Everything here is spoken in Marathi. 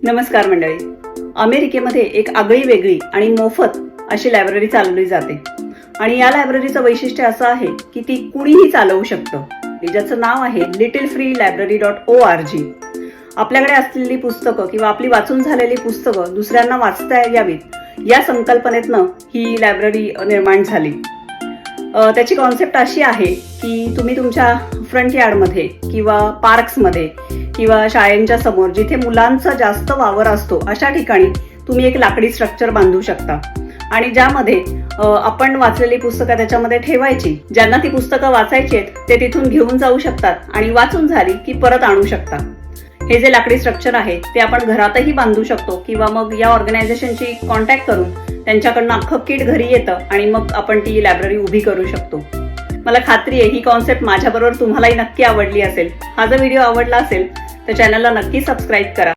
नमस्कार मंडळी. अमेरिकेमध्ये एक आगळी वेगळी आणि मोफत अशी लायब्ररी चालवली जाते आणि या लायब्ररीचं वैशिष्ट्य असं आहे की ती कुणीही चालवू शकतं. ज्याचं नाव आहे littlefreelibrary.org. आपल्याकडे असलेली पुस्तकं किंवा आपली वाचून झालेली पुस्तकं दुसऱ्यांना वाचता यावीत या संकल्पनेतनं ही लायब्ररी निर्माण झाली. त्याची कॉन्सेप्ट अशी आहे की तुम्ही तुमच्या फ्रंट यार्डमध्ये किंवा पार्क्समध्ये किंवा शाळेंच्या समोर जिथे मुलांचा जास्त वावर असतो अशा ठिकाणी तुम्ही एक लाकडी स्ट्रक्चर बांधू शकता आणि ज्यामध्ये आपण वाचलेली पुस्तकं त्याच्यामध्ये ठेवायची. ज्यांना ती पुस्तकं वाचायची आहेत ते तिथून घेऊन जाऊ शकतात आणि वाचून झाली की परत आणू शकता. हे जे लाकडी स्ट्रक्चर आहे ते आपण घरातही बांधू शकतो किंवा मग या ऑर्गनायझेशनची कॉन्टॅक्ट करून त्यांच्याकडनं अख्खं किट घरी येतं आणि मग आपण ती लायब्ररी उभी करू शकतो. मला खात्री आहे ही कॉन्सेप्ट माझ्याबरोबर तुम्हालाही नक्की आवडली असेल. हा जर व्हिडिओ आवडला असेल तर चॅनलला नक्की सबस्क्राईब करा.